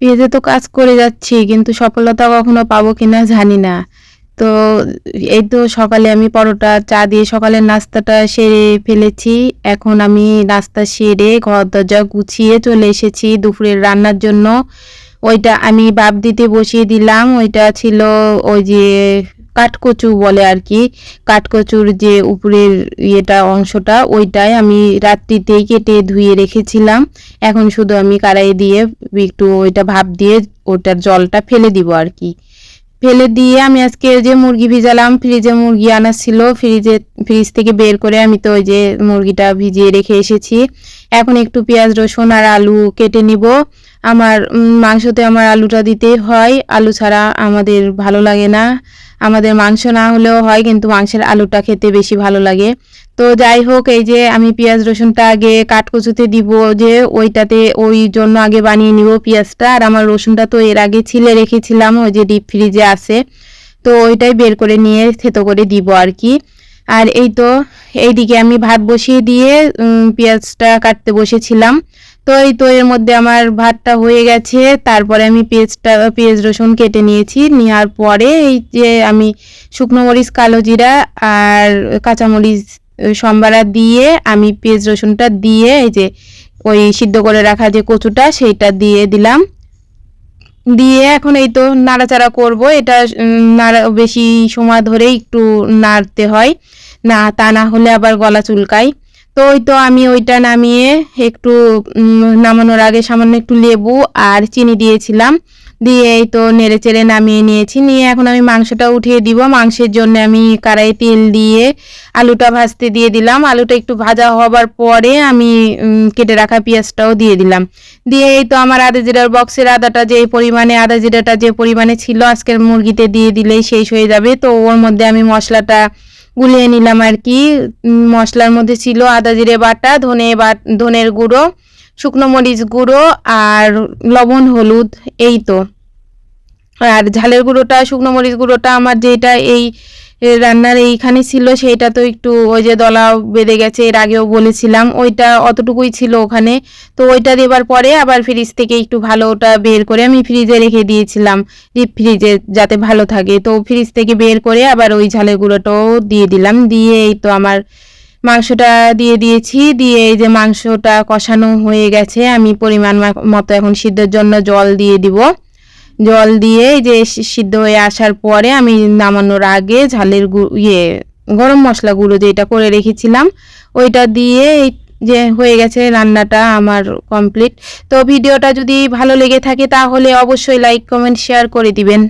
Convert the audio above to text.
পেজে তো কাজ করে যাচ্ছি, কিন্তু সফলতা কখনো পাবো কিনা জানি না। তো এই তো সকালে আমি পরোটা, চা দিয়ে সকালের নাস্তাটা সেরে ফেলেছি। এখন আমি নাস্তা সেরে ঘর-দরজা গুছিয়ে চলে এসেছি দুপুরের রান্নার জন্য। ওইটা আমি ভাপ দিতে বসিয়ে দিলাম। ওইটা ছিল ওই যে কাঠকচু বলে আরকি। কাঠকচুর যে উপরের অংশটা ওইটাই আমি রাত্রিতেই কেটে ধুয়ে রেখেছিলাম। এখন শুধু আমি কড়াইয়ে দিয়ে একটু ওইটা ভাপ দিয়ে ওটার জলটা ফেলে দিব আরকি। ফেলে দিয়ে আমি আজকে যে মুরগি ভিজালাম, ফ্রিজে মুরগি আনা ছিল, ফ্রিজ থেকে বের করে আমি তো ওই যে মুরগিটা ভিজিয়ে রেখে এসেছি। এখন একটু পেঁয়াজ, রসুন আর আলু কেটে নিব। আমার মাংসতে আমার আলুটা দিতেই হয়। আলু ছাড়া আমাদের ভালো লাগে না। আমাদের মাংস না হলেও হয়, কিন্তু মাংসের আলুটা খেতে বেশি ভালো লাগে। তো যাই হোক, এই যে আমি পেঁয়াজ রসুনটা আগে কাঠকচুতে দিব, যে ওইটাতে ওই জন্য আগে বানিয়ে নিব পেঁয়াজটা। আর আমার রসুনটা তো এর আগে ছিলে রেখেছিলাম, ওই যে ডিপ ফ্রিজে আছে। তো ওইটাই বের করে নিয়ে থেতো করে দিব আর কি। আর এই তো এইদিকে আমি ভাত বসিয়ে দিয়ে পেঁয়াজটা কাটতে বসেছিলাম। তো এই তো এর মধ্যে আমার ভাতটা হয়ে গেছে। তারপরে আমি পেঁয়াজ রসুন কেটে নিয়েছি। নেওয়ার পরে এই যে আমি শুকনো মরিচ, কালো জিরা আর কাঁচামরিচ সম্বারা দিয়ে আমি পেঁয়াজ রসুনটা দিয়ে এই যে ওই সিদ্ধ করে রাখা যে কচুটা সেইটা দিয়ে দিলাম। দিয়ে এখন এই তো নাড়াচাড়া করব। এটা নাড়া বেশি সময় ধরে একটু নাড়তে হয়, না তা না হলে আবার গলা চুলকায়। তো ওই তো আমি ওইটা নামিয়ে একটু নামানোর আগে সামান্য একটু লেবু আর চিনি দিয়েছিলাম। দিয়ে এই তো নেড়ে চেড়ে নামিয়ে নিয়েছি। নিয়ে এখন আমি মাংসটা উঠিয়ে দিব। মাংসের জন্য আমি কড়াইয়ে তেল দিয়ে আলুটা ভাজতে দিয়ে দিলাম। আলুটা একটু ভাজা হবার পরে আমি কেটে রাখা পেঁয়াজটাও দিয়ে দিলাম। দিয়ে এই তো আমার আদা জিরার বক্সের আদাটা যে পরিমাণে, আদা জিরাটা যে পরিমাণে ছিল আজকের মুরগিতে দিয়ে দিলেই শেষ হয়ে যাবে। তো ওর মধ্যে আমি মশলাটা গুলিয়ে নিলাম আর কি। মশলার মধ্যে ছিল আদা জিরে বাটা, ধনের গুঁড়ো, শুকনো মরিচ গুঁড়ো আর লবণ, হলুদ, এই তো। আর ঝালের গুঁড়োটা, শুকনো মরিচ গুঁড়োটা আমার যেটা এই রান্নার এইখানে ছিল সেইটা তো একটু ওই যে দলা বেঁধে গেছে, এর আগেও বলেছিলাম, ওইটা অতটুকুই ছিল ওখানে। তো ওইটা দেবার পরে আবার ফ্রিজ থেকে একটু ভালো ওটা বের করে আমি ফ্রিজে রেখে দিয়েছিলাম, ডিপ ফ্রিজে, যাতে ভালো থাকে। তো ফ্রিজ থেকে বের করে আবার ওই ঝালের গুঁড়োটাও দিয়ে দিলাম। দিয়ে এই তো আমার মাংসটা দিয়ে দিয়েছি। দিয়ে এই যে মাংসটা কষানো হয়ে গেছে, আমি পরিমাণ মতো এখন সিদ্ধের জন্য জল দিয়ে দিব। জল দিয়ে এই যে সিদ্ধ হয়ে আসার পরে আমি নামানোর আগে ঝালের গরম মশলা গুঁড়ো যেটা করে রেখেছিলাম ওইটা দিয়ে এই যে হয়ে গেছে রান্নাটা আমার কমপ্লিট। তো ভিডিওটা যদি ভালো লেগে থাকে তাহলে অবশ্যই লাইক, কমেন্ট, শেয়ার করে দিবেন।